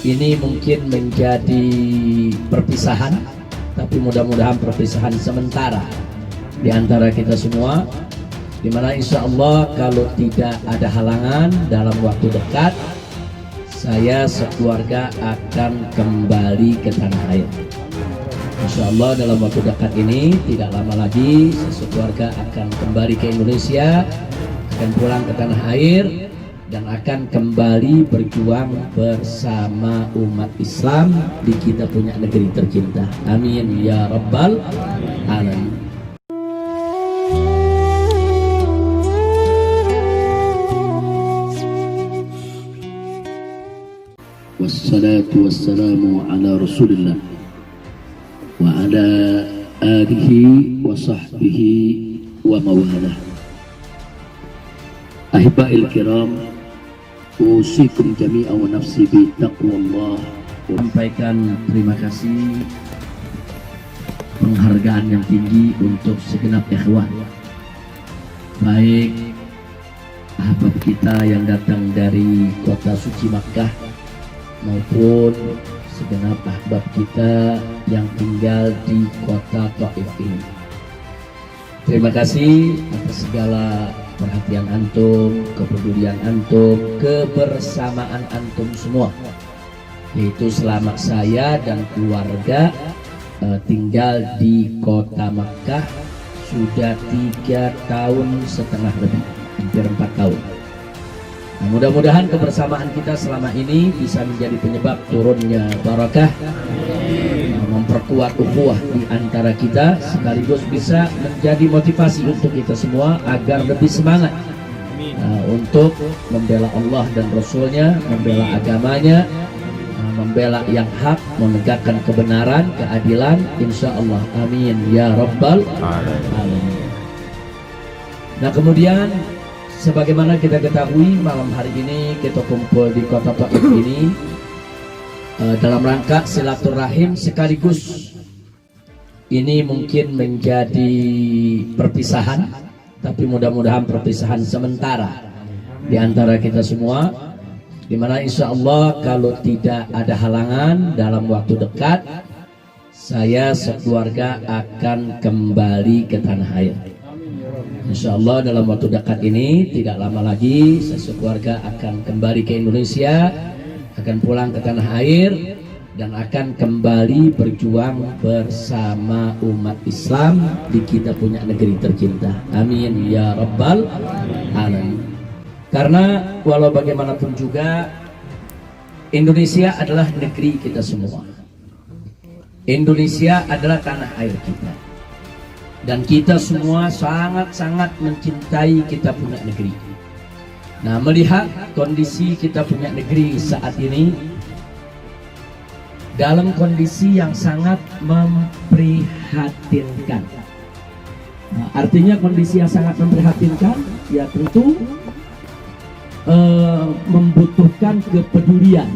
Ini mungkin menjadi perpisahan, tapi mudah-mudahan perpisahan sementara di antara kita semua, dimana insya Allah kalau tidak ada halangan dalam waktu dekat, saya sekeluarga akan kembali ke tanah air. Insya Allah dalam waktu dekat ini, tidak lama lagi saya sekeluarga akan kembali ke Indonesia, akan pulang ke tanah air, dan akan kembali berjuang bersama umat Islam di kita punya negeri tercinta. Amin ya rabbal alamin. Wassalatu wassalamu ala rasulillah wa ala alihi wa sahbihi wa mawalah. Ahiba'il kiram, usikum jami'an wa nafsi bi taqwallah. Sampaikan terima kasih, penghargaan yang tinggi untuk segenap ikhwan, baik ahbab kita yang datang dari kota suci Makkah maupun segenap ahbab kita yang tinggal di kota Taif ini. Terima kasih atas segala perhatian antum, kepedulian antum, kebersamaan antum semua. Yaitu selama saya dan keluarga tinggal di kota Makkah sudah 3,5 tahun lebih, hampir 4 tahun. Nah, mudah-mudahan kebersamaan kita selama ini bisa menjadi penyebab turunnya barakah, memperkuat ukhuwah di antara kita, sekaligus bisa menjadi motivasi untuk kita semua agar lebih semangat untuk membela Allah dan Rasulnya, membela agamanya, membela yang hak, menegakkan kebenaran, keadilan, insya Allah. Amin ya rabbal alamin. Nah, kemudian sebagaimana kita ketahui, malam hari ini kita kumpul di kota Taif ini dalam rangka silaturahim, sekaligus ini mungkin menjadi perpisahan, tapi mudah-mudahan perpisahan sementara di antara kita semua, dimana insya Allah kalau tidak ada halangan dalam waktu dekat, saya sekeluarga akan kembali ke tanah air. Insya Allah dalam waktu dekat ini, tidak lama lagi saya sekeluarga akan kembali ke Indonesia, akan pulang ke tanah air, dan akan kembali berjuang bersama umat Islam di kita punya negeri tercinta. Amin ya rabbal alamin. Karena walau bagaimanapun juga, Indonesia adalah negeri kita semua. Indonesia adalah tanah air kita. Dan kita semua sangat-sangat mencintai kita punya negeri. Nah, melihat kondisi kita punya negeri saat ini dalam kondisi yang sangat memprihatinkan. Nah, artinya kondisi yang sangat memprihatinkan, ya tentu membutuhkan kepedulian,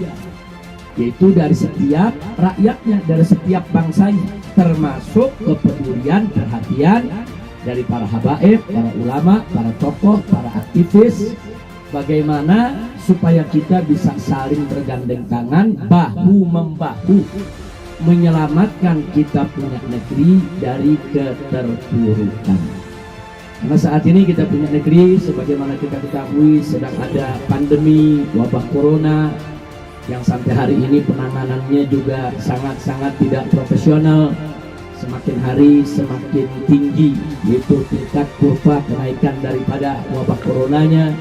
yaitu dari setiap rakyatnya, dari setiap bangsanya, termasuk kepedulian, perhatian dari para habaib, para ulama, para tokoh, para aktivis, bagaimana supaya kita bisa saling bergandeng tangan, bahu membahu, menyelamatkan kita punya negeri dari keterpurukan. Karena saat ini kita punya negeri, sebagaimana kita ketahui, sedang ada pandemi wabah corona yang sampai hari ini penanganannya juga sangat-sangat tidak profesional. Semakin hari semakin tinggi, yaitu tingkat kurva kenaikan daripada wabah coronanya.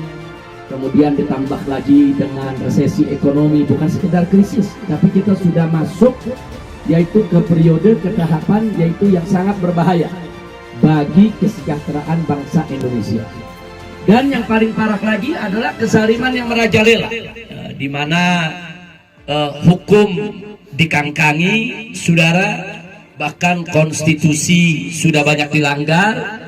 Kemudian ditambah lagi dengan resesi ekonomi, bukan sekedar krisis, tapi kita sudah masuk yaitu ke periode ketahapan yaitu yang sangat berbahaya bagi kesejahteraan bangsa Indonesia. Dan yang paling parah lagi adalah kezaliman yang merajalela, di mana hukum dikangkangi, saudara, bahkan konstitusi sudah banyak dilanggar.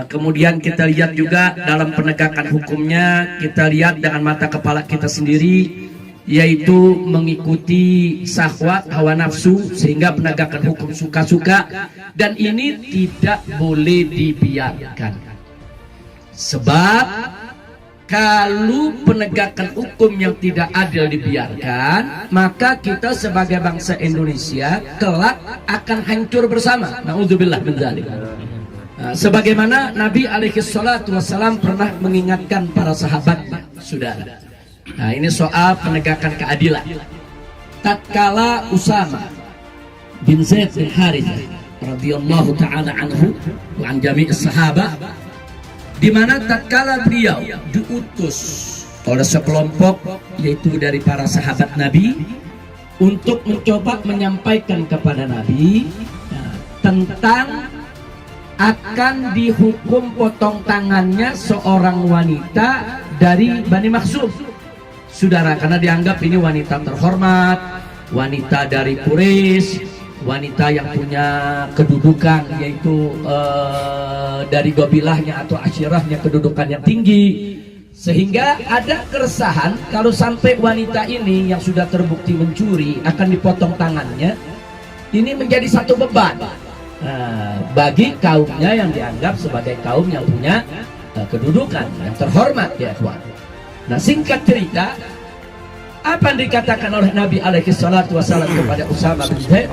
Kemudian kita lihat juga dalam penegakan hukumnya, kita lihat dengan mata kepala kita sendiri, yaitu mengikuti syahwat, hawa nafsu, sehingga penegakan hukum suka-suka, dan ini tidak boleh dibiarkan. Sebab kalau penegakan hukum yang tidak adil dibiarkan, maka kita sebagai bangsa Indonesia kelak akan hancur bersama. Nauzubillah min dzalik. Sebagaimana Nabi alaihi salatu wassalam pernah mengingatkan para sahabatnya, saudara. Nah, ini soal penegakan keadilan. Tatkala Usama bin Zaid bin Harithah radhiyallahu taala anhu wa an jami'is sahabat, di mana tatkala beliau diutus oleh sekelompok yaitu dari para sahabat Nabi untuk mencoba menyampaikan kepada Nabi tentang akan dihukum potong tangannya seorang wanita dari Bani Makhzum, saudara, karena dianggap ini wanita terhormat, wanita dari Quraisy, wanita yang punya kedudukan yaitu dari gobilahnya atau asyirahnya kedudukan yang tinggi, sehingga ada keresahan kalau sampai wanita ini yang sudah terbukti mencuri akan dipotong tangannya. Ini menjadi satu beban bagi kaumnya yang dianggap sebagai kaum yang punya kedudukan yang terhormat, ya kawan. Nah, singkat cerita, apa yang dikatakan oleh Nabi alaihi salatu wasallam kepada Usama bin Zaid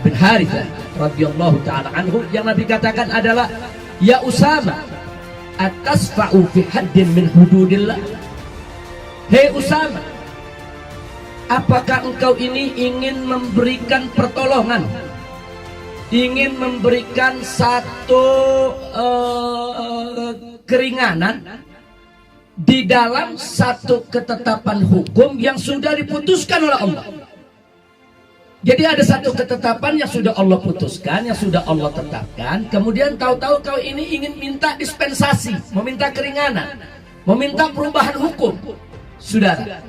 bin Harithah radhiyallahu taala anhu, yang Nabi katakan adalah, ya Usama, atasfa'u fi haddin min hududillah. Hei Usama, apakah engkau ini ingin memberikan pertolongan, ingin memberikan satu keringanan di dalam satu ketetapan hukum yang sudah diputuskan oleh Allah? Jadi ada satu ketetapan yang sudah Allah putuskan, yang sudah Allah tetapkan, kemudian tahu-tahu kau ini ingin minta dispensasi, meminta keringanan, meminta perubahan hukum, saudara.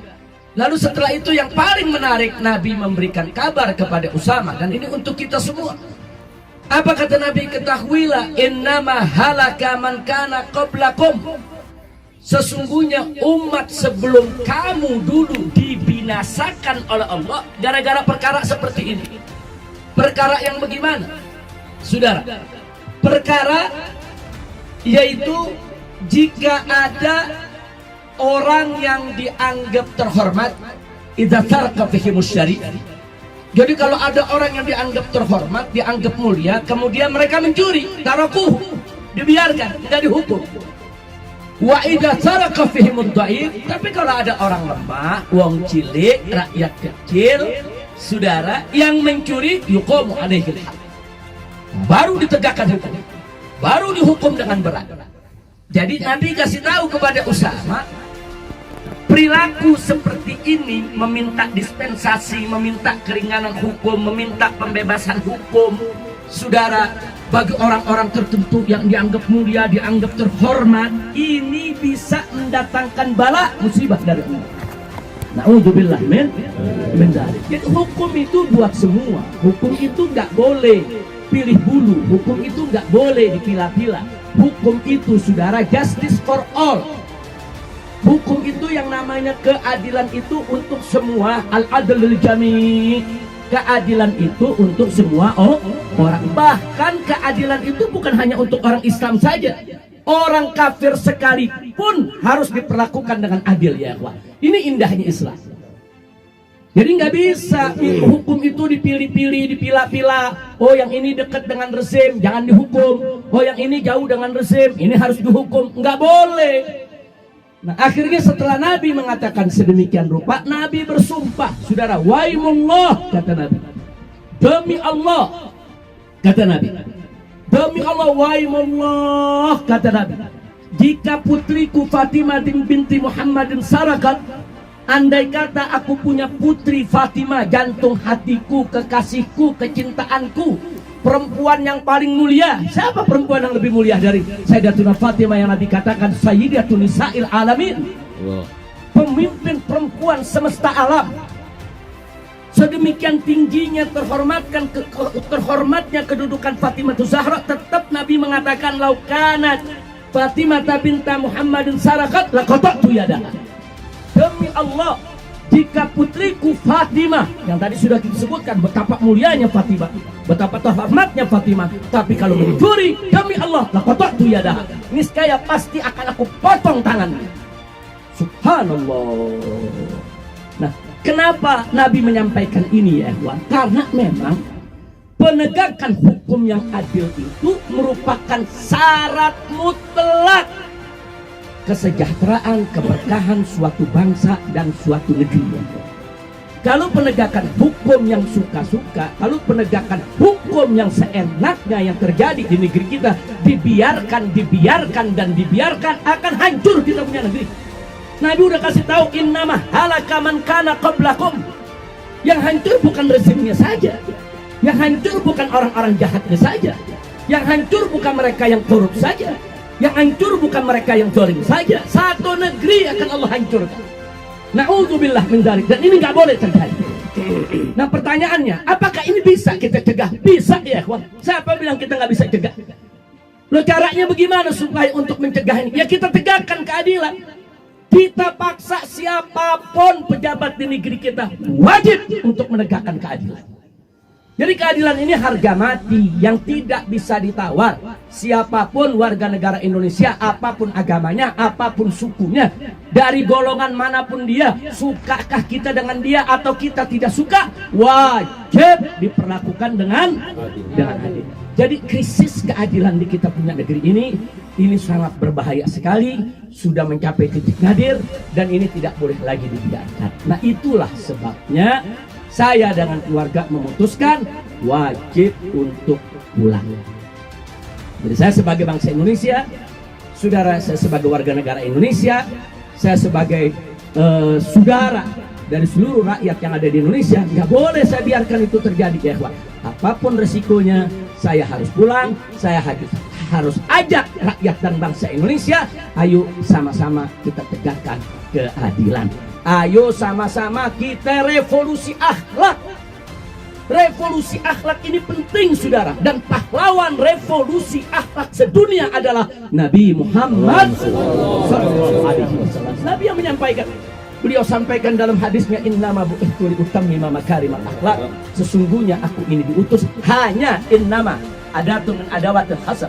Lalu setelah itu yang paling menarik, Nabi memberikan kabar kepada Usama, dan ini untuk kita semua. Apa kata Nabi? Ketahuilah, innama halaka man kana qablakum. Sesungguhnya umat sebelum kamu dulu dibinasakan oleh Allah gara-gara perkara seperti ini. Perkara yang bagaimana, saudara? Perkara yaitu jika ada orang yang dianggap terhormat, idza taraka fihimus syari'. Jadi kalau ada orang yang dianggap terhormat, dianggap mulia, kemudian mereka mencuri, tarakuh, dibiarkan, tidak dihukum. Wa idza taraka fihimud dhaif. Tapi kalau ada orang lemah, wong cilik, rakyat kecil, saudara, yang mencuri, yuqamu alaihil had. Baru ditegakkan hukum, baru dihukum dengan berat. Jadi Nabi kasih tahu kepada Usama, perilaku seperti ini, meminta dispensasi, meminta keringanan hukum, meminta pembebasan hukum, saudara, bagi orang-orang tertentu yang dianggap mulia, dianggap terhormat, ini bisa mendatangkan bala, musibah dari Allah. Na'udzubillah min dzalik. Jadi hukum itu buat semua. Hukum itu nggak boleh pilih bulu, hukum itu nggak boleh dipilah-pilah. Hukum itu, saudara, justice for all. Hukum itu yang namanya keadilan itu untuk semua, al-adlul jami'. Keadilan itu untuk semua orang. Bahkan keadilan itu bukan hanya untuk orang Islam saja. Orang kafir sekalipun harus diperlakukan dengan adil, ya kawan. Ini indahnya Islam. Jadi nggak bisa hukum itu dipilih-pilih, dipilah-pilah. Oh, yang ini dekat dengan rezim, jangan dihukum. Oh, yang ini jauh dengan rezim, ini harus dihukum. Nggak boleh. Nah, akhirnya setelah Nabi mengatakan sedemikian rupa, Nabi bersumpah, saudara, waimullah, kata Nabi, demi Allah, kata Nabi, demi Allah, waimullah, kata Nabi, jika putriku Fatimah binti Muhammadin sarakat, andai kata aku punya putri Fatimah, jantung hatiku, kekasihku, kecintaanku, perempuan yang paling mulia. Siapa perempuan yang lebih mulia dari Sayyidatuna Fatimah yang Nabi katakan Sayyidatun Nisa'il Alamin, pemimpin perempuan semesta alam? Sedemikian tingginya terhormatnya kedudukan Fatimah Zahra, tetap Nabi mengatakan laukanat Fatimah binta Muhammadin sarakat laqata'tu yadaha. Demi Allah, jika putriku Fatimah, yang tadi sudah kita sebutkan betapa mulianya Fatimah, betapa terhormatnya Fatimah, tapi kalau mencuri, demi Allah, laqata'tu yadaha, niscaya pasti akan aku potong tangannya. Subhanallah. Nah, kenapa Nabi menyampaikan ini ya ikhwan? Karena memang penegakan hukum yang adil itu merupakan syarat mutlak kesejahteraan, keberkahan suatu bangsa dan suatu negeri. Kalau penegakan hukum yang suka-suka, kalau penegakan hukum yang seenaknya yang terjadi di negeri kita dibiarkan akan hancur kita punya negeri. Nabi udah kasih tahu innama halaka man kana qablakum. Yang hancur bukan rezimnya saja, yang hancur bukan orang-orang jahatnya saja, yang hancur bukan mereka yang korup saja, yang hancur bukan mereka yang zalim saja. Satu negeri akan Allah hancurkan. Na'udzubillah min dzalik. Dan ini nggak boleh terjadi. Nah pertanyaannya, apakah ini bisa kita cegah? Bisa ya ikhwan. Siapa bilang kita nggak bisa cegah? Loh, caranya bagaimana supaya untuk mencegah ini? Ya kita tegakkan keadilan. Kita paksa siapapun pejabat di negeri kita wajib untuk menegakkan keadilan. Jadi keadilan ini harga mati yang tidak bisa ditawar. Siapapun warga negara Indonesia, apapun agamanya, apapun sukunya, dari golongan manapun dia, sukakah kita dengan dia atau kita tidak suka, wajib diperlakukan dengan adil. Jadi krisis keadilan di kita punya negeri ini sangat berbahaya sekali, sudah mencapai titik nadir dan ini tidak boleh lagi dibiarkan. Nah itulah sebabnya saya dengan keluarga memutuskan wajib untuk pulang. Jadi saya sebagai bangsa Indonesia, saudara saya sebagai warga negara Indonesia, saya sebagai saudara dari seluruh rakyat yang ada di Indonesia, nggak boleh saya biarkan itu terjadi ya ikhwan. Apapun resikonya, saya harus pulang, saya harus ajak rakyat dan bangsa Indonesia, ayo sama-sama kita tegakkan keadilan. Ayo sama-sama kita revolusi akhlak. Revolusi akhlak ini penting saudara. Dan pahlawan revolusi akhlak sedunia adalah Nabi Muhammad SAW. Nabi yang menyampaikan. Beliau sampaikan dalam hadisnya, innama bu'ithtu liutammima makarimal akhlak. Sesungguhnya aku ini diutus hanya innama adatun min adawatil hasab.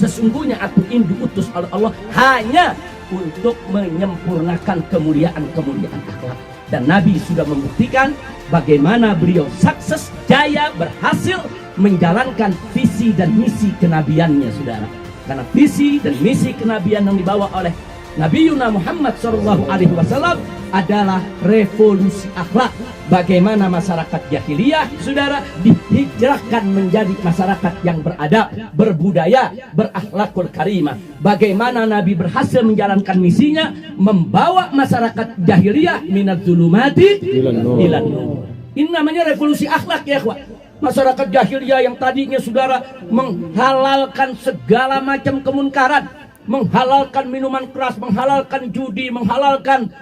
Sesungguhnya aku ini diutus oleh Allah hanya untuk menyempurnakan kemuliaan-kemuliaan akhlak. Dan Nabi sudah membuktikan bagaimana beliau sukses, jaya, berhasil menjalankan visi dan misi kenabiannya saudara. Karena visi dan misi kenabian yang dibawa oleh Nabi Yuna Muhammad SAW adalah revolusi akhlak. Bagaimana masyarakat jahiliyah saudara dihijrahkan menjadi masyarakat yang beradab, berbudaya, berakhlakul karimah. Bagaimana Nabi berhasil menjalankan misinya, membawa masyarakat jahiliyah minadz zulumati ilan nur. Ini namanya revolusi akhlak ya ikhwan. Masyarakat jahiliyah yang tadinya saudara menghalalkan segala macam kemunkaran, menghalalkan minuman keras, menghalalkan judi, menghalalkan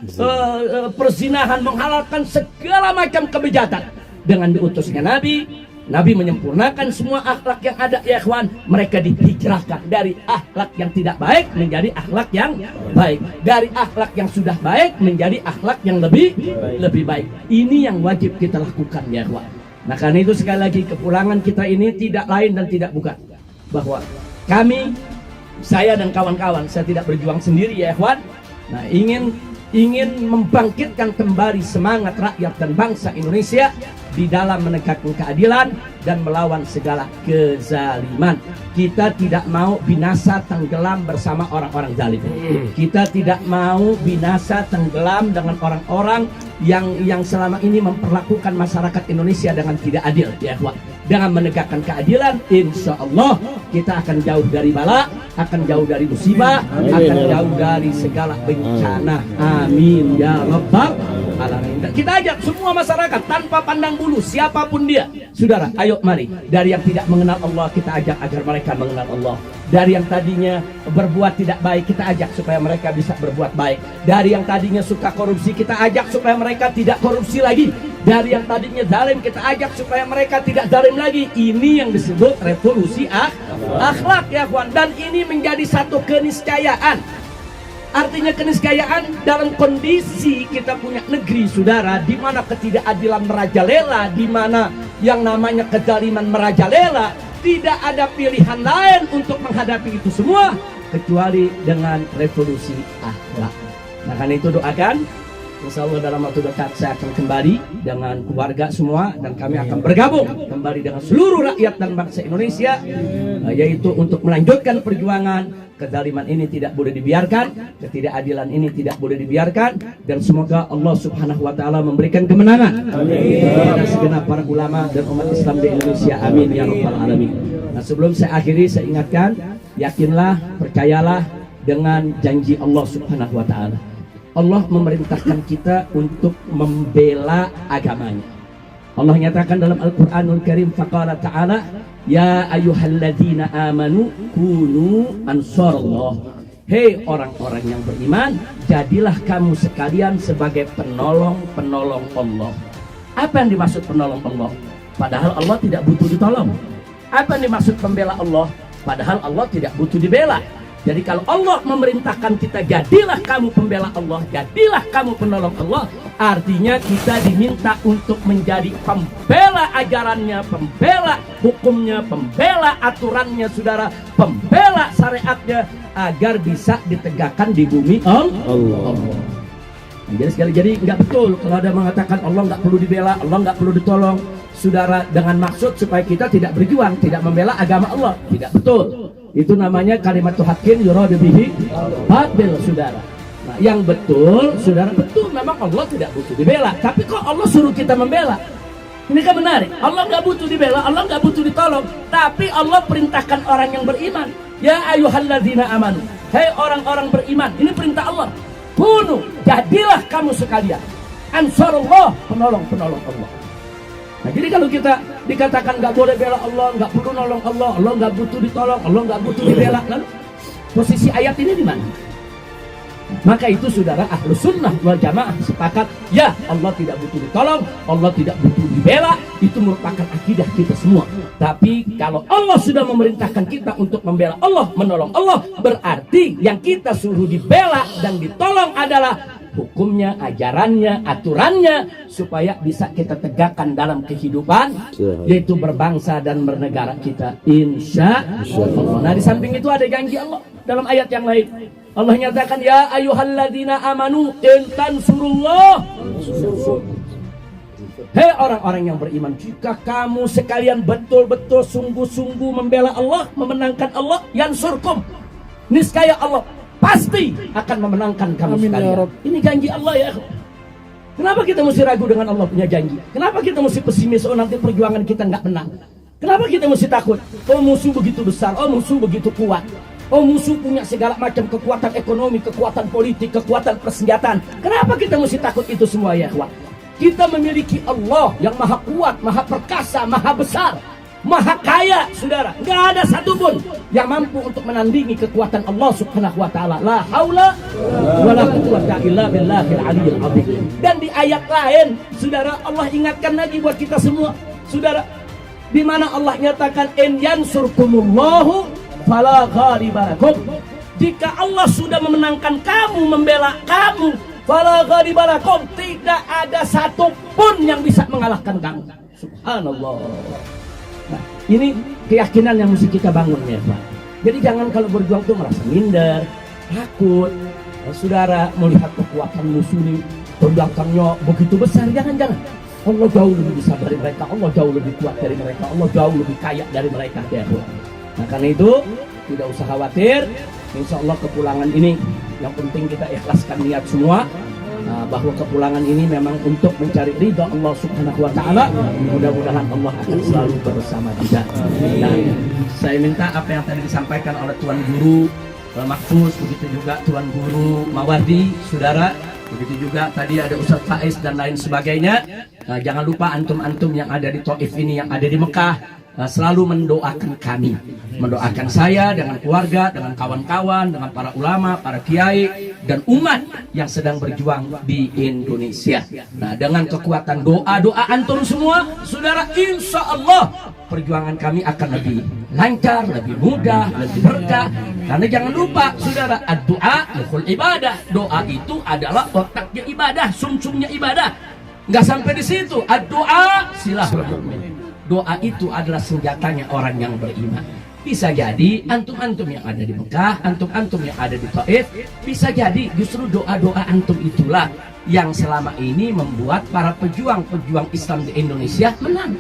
perzinahan, menghalalkan segala macam kebejatan. Dengan diutusnya Nabi menyempurnakan semua akhlak yang ada ya ikhwan. Mereka dihijrahkan dari akhlak yang tidak baik menjadi akhlak yang baik, dari akhlak yang sudah baik menjadi akhlak yang lebih baik. Ini yang wajib kita lakukan ya ikhwan. Nah karena itu sekali lagi kepulangan kita ini tidak lain dan tidak bukan bahwa kami, saya dan kawan-kawan, saya tidak berjuang sendiri ya ikhwan. Nah ingin membangkitkan kembali semangat rakyat dan bangsa Indonesia di dalam menegakkan keadilan dan melawan segala kezaliman. Kita tidak mau binasa tenggelam bersama orang-orang zalim. Kita tidak mau binasa tenggelam dengan orang-orang yang selama ini memperlakukan masyarakat Indonesia dengan tidak adil ya ikhwan. Dengan menegakkan keadilan, insya Allah kita akan jauh dari bala, akan jauh dari musibah, akan jauh dari segala bencana. Amin ya rabbal alamin. Kita ajak semua masyarakat tanpa pandang bulu siapapun dia. Saudara, ayo mari. Dari yang tidak mengenal Allah kita ajak agar mereka mengenal Allah. Dari yang tadinya berbuat tidak baik kita ajak supaya mereka bisa berbuat baik. Dari yang tadinya suka korupsi kita ajak supaya mereka tidak korupsi lagi. Dari yang tadinya zalim kita ajak supaya mereka tidak zalim lagi. Ini yang disebut revolusi akhlak ya kawan. Dan ini menjadi satu keniscayaan. Artinya keniscayaan dalam kondisi kita punya negeri, saudara, di mana ketidakadilan merajalela, di mana yang namanya kezaliman merajalela, tidak ada pilihan lain untuk menghadapi itu semua kecuali dengan revolusi akhlak. Nah, karena itu doakan, insya Allah dalam waktu dekat saya akan kembali dengan keluarga semua, dan kami akan bergabung kembali dengan seluruh rakyat dan bangsa Indonesia, yaitu untuk melanjutkan perjuangan. Kezaliman ini tidak boleh dibiarkan, ketidakadilan ini tidak boleh dibiarkan, dan semoga Allah Subhanahu wa taala memberikan kemenangan kepada segenap para ulama dan umat Islam di Indonesia. Amin ya rabbal alamin. Nah, sebelum saya akhiri, saya ingatkan, yakinlah, percayalah dengan janji Allah Subhanahu wa taala. Allah memerintahkan kita untuk membela agamanya. Allah nyatakan dalam Al-Qur'anul Karim, faqala ta'ala, ya ayyuhalladzina amanu kunu ansarallah. Hei orang-orang yang beriman, jadilah kamu sekalian sebagai penolong-penolong Allah. Apa yang dimaksud penolong Allah? Padahal Allah tidak butuh ditolong. Apa yang dimaksud pembela Allah? Padahal Allah tidak butuh dibela. Jadi kalau Allah memerintahkan kita, jadilah kamu pembela Allah, jadilah kamu penolong Allah, artinya kita diminta untuk menjadi pembela ajarannya, pembela hukumnya, pembela aturannya, saudara, pembela syariatnya, agar bisa ditegakkan di bumi Allah. Jadi nggak betul kalau ada mengatakan Allah nggak perlu dibela, Allah nggak perlu ditolong, saudara, dengan maksud supaya kita tidak berjuang, tidak membela agama Allah. Tidak betul. Itu namanya kalimat haqqin yuradu bihi batil, saudara. Nah, yang betul, saudara, betul memang Allah tidak butuh dibela, tapi kok Allah suruh kita membela? Ini kan menarik. Allah nggak butuh dibela, Allah nggak butuh ditolong, tapi Allah perintahkan orang yang beriman, ya ayyuhalladzina amanu, hei orang-orang beriman. Ini perintah Allah. Kunu, jadilah kamu sekalian ansarullah, penolong-penolong Allah. Nah, jadi kalau kita dikatakan nggak boleh bela Allah, nggak perlu nolong Allah, Allah nggak butuh ditolong, Allah nggak butuh dibela, lalu posisi ayat ini di mana? Maka itu, saudara, Ahlus Sunnah wal Jamaah sepakat, ya Allah tidak butuh ditolong, Allah tidak butuh dibela, itu merupakan akidah kita semua. Tapi kalau Allah sudah memerintahkan kita untuk membela Allah, menolong Allah, berarti yang kita suruh dibela dan ditolong adalah hukumnya, ajarannya, aturannya, supaya bisa kita tegakkan dalam kehidupan, yaitu berbangsa dan bernegara kita, insya Allah. Nah, di samping itu ada janji Allah dalam ayat yang lain. Allah nyatakan, ya ayyuhalladzina amanu in tansurullah. Hei orang-orang yang beriman, jika kamu sekalian betul-betul sungguh-sungguh membela Allah, memenangkan Allah, yansurkum, niscaya Allah pasti akan memenangkan kamu sekalian. Ini janji Allah, ya. Kenapa kita mesti ragu dengan Allah punya janji? Kenapa kita mesti pesimis, oh nanti perjuangan kita nggak menang? Kenapa kita mesti takut? Oh musuh begitu besar, oh musuh begitu kuat, oh musuh punya segala macam kekuatan ekonomi, kekuatan politik, kekuatan persenjataan. Kenapa kita mesti takut itu semua, ya kawan? Kita memiliki Allah yang maha kuat, maha perkasa, maha besar, maha kaya, saudara. Nggak ada satupun yang mampu untuk menandingi kekuatan Allah Subhanahu wa taala. La haula wala quwwata illa billahil aliyyil azim. Dan di ayat lain, saudara, Allah ingatkan lagi buat kita semua, saudara, di mana Allah nyatakan, in yansurkumullahu fala ghaliba lakum. Jika Allah sudah memenangkan kamu, membela kamu, fala ghaliba lakum, tidak ada satupun yang bisa mengalahkan kamu. Subhanallah. Nah, ini keyakinan yang mesti kita bangun, ya Pak. Jadi jangan kalau berjuang tuh merasa minder, takut, saudara, melihat kekuatan musuh ini belakangnya begitu besar. Jangan. Allah jauh lebih besar dari mereka, Allah jauh lebih kuat dari mereka, Allah jauh lebih kaya dari mereka, ya Pak. Nah, karena itu tidak usah khawatir. Insya Allah kepulangan ini, yang penting kita ikhlaskan niat semua, bahwa kepulangan ini memang untuk mencari ridha Allah Subhanahu wa taala. Mudah-mudahan Allah akan selalu bersama kita. Dan saya minta apa yang tadi disampaikan oleh Tuan Guru Mahfuz, begitu juga Tuan Guru Mawardi, saudara, begitu juga tadi ada Ustaz Faiz dan lain sebagainya. Jangan lupa antum-antum yang ada di Taif ini, yang ada di Mekah, selalu mendoakan kami, mendoakan saya dengan keluarga, dengan kawan-kawan, dengan para ulama, para kiai, dan umat yang sedang berjuang di Indonesia. Nah, dengan kekuatan doa-doa antum semua, saudara, insya Allah perjuangan kami akan lebih lancar, lebih mudah, lebih berkah. Karena jangan lupa saudara, doa mukhul ibadah. Doa itu adalah otaknya ibadah, sumsumnya ibadah. Nggak sampai di situ. Doa silaturahmi. Doa itu adalah senjatanya orang yang beriman. Bisa jadi antum-antum yang ada di Mekah, antum-antum yang ada di Taif, bisa jadi justru doa-doa antum itulah yang selama ini membuat para pejuang-pejuang Islam di Indonesia menang.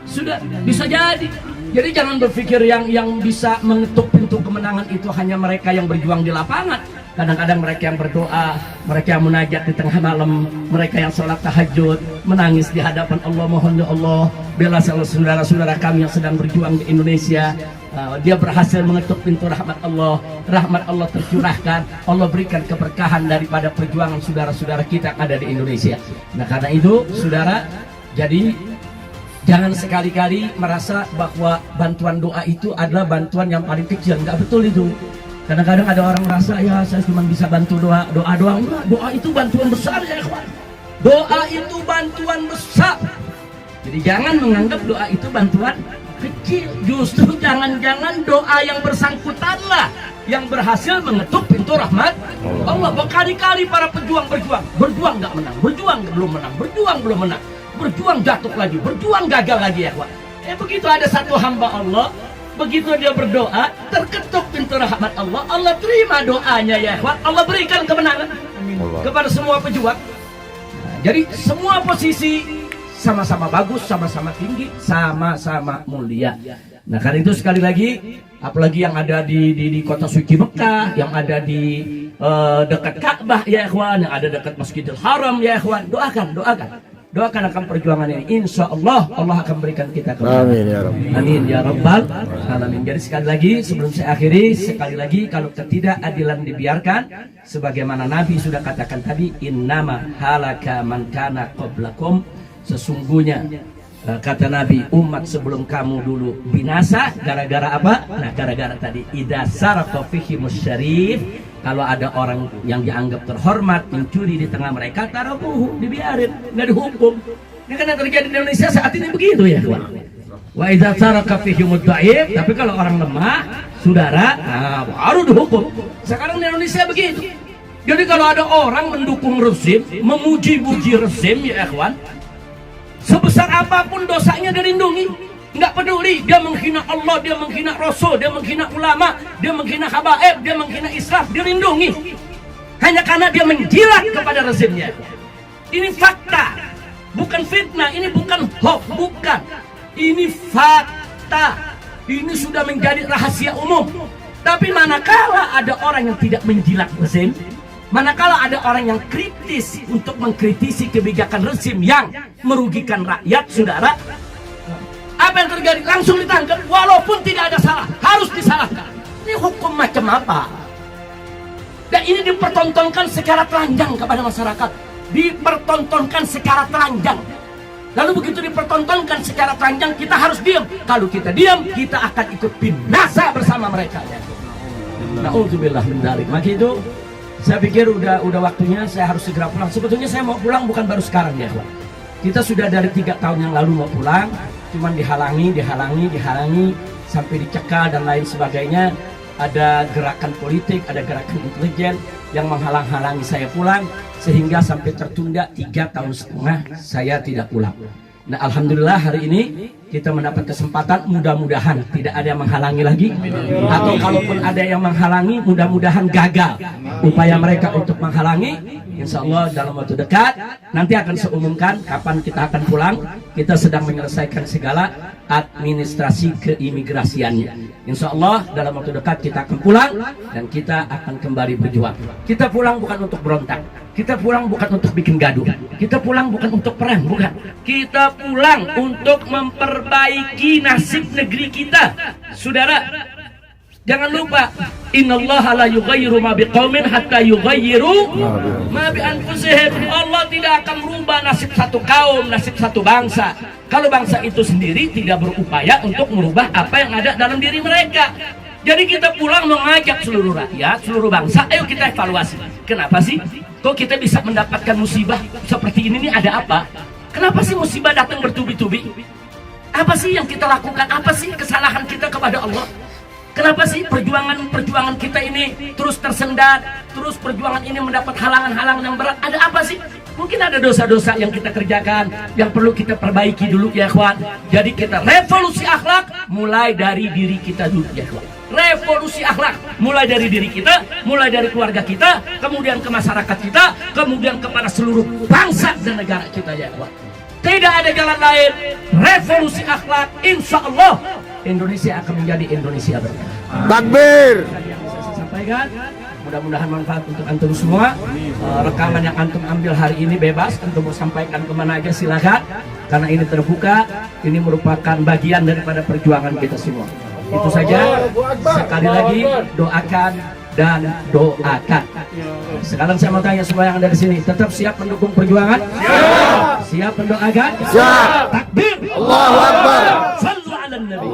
Sudah bisa jadi. Jadi jangan berpikir yang bisa mengetuk pintu kemenangan itu hanya mereka yang berjuang di lapangan. Kadang-kadang mereka yang berdoa, mereka yang munajat di tengah malam, mereka yang sholat tahajud, menangis di hadapan Allah, mohon ya Allah, bela saudara-saudara kami yang sedang berjuang di Indonesia. Dia berhasil mengetuk pintu rahmat Allah tercurahkan, Allah berikan keberkahan daripada perjuangan saudara-saudara kita yang ada di Indonesia. Nah karena itu saudara, jadi jangan sekali-kali merasa bahwa bantuan doa itu adalah bantuan yang paling kecil. Nggak betul itu. Kadang-kadang ada orang merasa ya saya cuma bisa bantu doa doang. Enggak, doa itu bantuan besar ya ikhwan. Doa itu bantuan besar. Jadi jangan menganggap doa itu bantuan kecil. Justru jangan-jangan doa yang bersangkutanlah yang berhasil mengetuk pintu rahmat Allah. Berkali-kali para pejuang berjuang nggak menang, berjuang belum menang, berjuang belum menang, berjuang jatuh lagi, berjuang gagal lagi ya ikhwan. Begitu ada satu hamba Allah, begitu dia berdoa, terketuk pintu rahmat Allah, Allah terima doanya ya ikhwan, Allah berikan kemenangan kepada semua pejuang. Jadi semua posisi sama-sama bagus, sama-sama tinggi, sama-sama mulia. Nah karena itu sekali lagi, apalagi yang ada di kota suci Mekah, yang ada di dekat Ka'bah ya ikhwan, yang ada dekat Masjidil Haram ya ikhwan, doakan akan perjuangan ini. Insya Allah Allah akan berikan kita kemenangan. Amin ya Rabbal. Amin ya Rabbal alamin. Jadi sekali lagi sebelum saya akhiri, sekali lagi kalau ketidakadilan dibiarkan, sebagaimana Nabi sudah katakan tadi, innama halaka man kana qablakum, sesungguhnya kata Nabi, umat sebelum kamu dulu binasa gara-gara apa? Nah gara-gara tadi idza saraqa fihimus syarif, kalau ada orang yang dianggap terhormat mencuri di tengah mereka, tarabuhu, dibiarin, nggak dihukum. Ini kan yang terjadi di Indonesia saat ini begitu ya. Wa idza saraqa fihimud dhaif, tapi kalau orang lemah, saudara, baru dihukum. Sekarang di Indonesia begitu. Jadi kalau ada orang mendukung rezim, memuji-muji rezim ya ikhwan, sebesar apapun dosanya dilindungi. Nggak peduli dia menghina Allah, dia menghina Rasul, dia menghina ulama, dia menghina habaib, dia menghina Islam, dilindungi hanya karena dia menjilat kepada rezimnya. Ini fakta, bukan fitnah, ini bukan hoax, bukan, ini fakta. Ini sudah menjadi rahasia umum. Tapi manakala ada orang yang tidak menjilat rezim, manakala ada orang yang kritis untuk mengkritisi kebijakan rezim yang merugikan rakyat, saudara, apa yang terjadi? Langsung ditangkap walaupun tidak ada salah, harus disalahkan. Ini hukum macam apa? Dan ini dipertontonkan secara telanjang kepada masyarakat, dipertontonkan secara telanjang. Lalu begitu dipertontonkan secara telanjang, kita harus diam. Kalau kita diam, kita akan ikut binasa bersama mereka. Na'udzubillah min dzalik. Maka itu saya pikir udah waktunya saya harus segera pulang. Sebetulnya saya mau pulang bukan baru sekarang ya, Pak. Kita sudah dari 3 tahun yang lalu mau pulang, cuman dihalangi sampai dicekal dan lain sebagainya. Ada gerakan politik, ada gerakan intelijen yang menghalang-halangi saya pulang, sehingga sampai tertunda 3,5 tahun saya tidak pulang. Nah alhamdulillah hari ini kita mendapat kesempatan, mudah-mudahan tidak ada yang menghalangi lagi, atau kalaupun ada yang menghalangi mudah-mudahan gagal upaya mereka untuk menghalangi. Insya Allah dalam waktu dekat nanti akan saya umumkan kapan kita akan pulang. Kita sedang menyelesaikan segala administrasi keimigrasiannya. Insya Allah dalam waktu dekat kita akan pulang dan kita akan kembali berjuang. Kita pulang bukan untuk berontak, kita pulang bukan untuk bikin gaduh, kita pulang bukan untuk perang, bukan. Kita pulang untuk memperbaiki nasib negeri kita, saudara. Jangan lupa, innallaha la yughayyiru ma biqaumin hatta yughayyiru ma bi anfusihim. Allah tidak akan merubah nasib satu kaum, nasib satu bangsa, kalau bangsa itu sendiri tidak berupaya untuk merubah apa yang ada dalam diri mereka. Jadi kita pulang mengajak seluruh rakyat, seluruh bangsa, ayo kita evaluasi. Kenapa sih kok kita bisa mendapatkan musibah seperti ini nih? Ada apa? Kenapa sih musibah datang bertubi-tubi? Apa sih yang kita lakukan? Apa sih kesalahan kita kepada Allah? Kenapa sih perjuangan kita ini terus tersendat, terus perjuangan ini mendapat halangan-halangan yang berat? Ada apa sih? Mungkin ada dosa-dosa yang kita kerjakan yang perlu kita perbaiki dulu ya ikhwan. Jadi kita revolusi akhlak mulai dari diri kita dulu ya ikhwan. Revolusi akhlak mulai dari diri kita, mulai dari keluarga kita, kemudian ke masyarakat kita, kemudian kepada seluruh bangsa dan negara kita ya ikhwan. Tidak ada jalan lain. Revolusi akhlak, insya Allah Indonesia akan menjadi Indonesia berkah. Takbir. Yang bisa saya sampaikan, mudah-mudahan manfaat untuk antum semua. Rekaman yang antum ambil hari ini bebas, antum mau sampaikan kemana aja silakan, karena ini terbuka. Ini merupakan bagian daripada perjuangan kita semua. Itu saja. Sekali lagi doakan dan doakan. Sekarang saya mau tanya semua yang ada di sini, tetap siap mendukung perjuangan? Siap. Siap mendoakan? Siap. Takbir. Allahu Akbar. Sallu ala Nabi.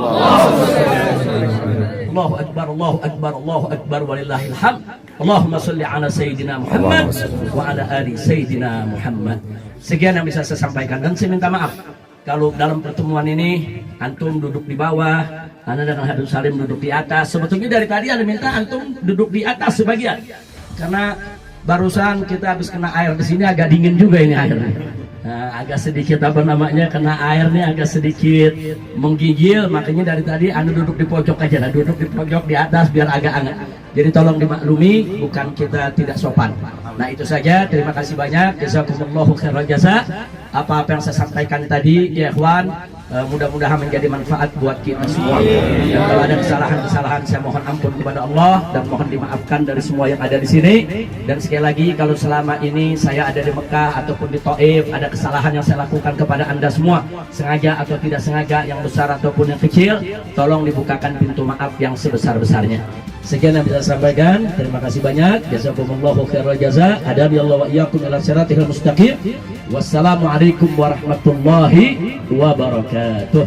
Allahu Akbar, Allahu Akbar, Allahu Akbar, walillahil hamd. Allahumma salli ala Sayyidina Muhammad wa ala ali Sayyidina Muhammad. Sekian yang bisa saya sampaikan, dan saya minta maaf kalau dalam pertemuan ini antum duduk di bawah, Anda dengan Habib Salim duduk di atas. Sebetulnya dari tadi Anda minta antum duduk di atas sebagian, karena barusan kita habis kena air di sini, agak dingin juga ini airnya. Nah, agak sedikit apa namanya, kena airnya agak sedikit menggigil, makanya dari tadi Anda duduk di pojok aja, duduk di pojok di atas biar agak hangat. Jadi tolong dimaklumi, bukan kita tidak sopan. Nah itu saja, terima kasih banyak. Jazakumullahu khairan jasa. Apa-apa yang saya sampaikan tadi ya ikhwan, mudah-mudahan menjadi manfaat buat kita semua. Dan kalau ada kesalahan-kesalahan, saya mohon ampun kepada Allah dan mohon dimaafkan dari semua yang ada di sini. Dan sekali lagi, kalau selama ini saya ada di Mekah ataupun di Taif, ada kesalahan yang saya lakukan kepada Anda semua, sengaja atau tidak sengaja, yang besar ataupun yang kecil, tolong dibukakan pintu maaf yang sebesar-besarnya. Sekian yang bisa saya sampaikan. Terima kasih banyak. Jazakumullahu khairal jaza. Hadani Allah wa iyyakum ila siratal mustaqim. Wassalamualaikum warahmatullahi wabarakatuh.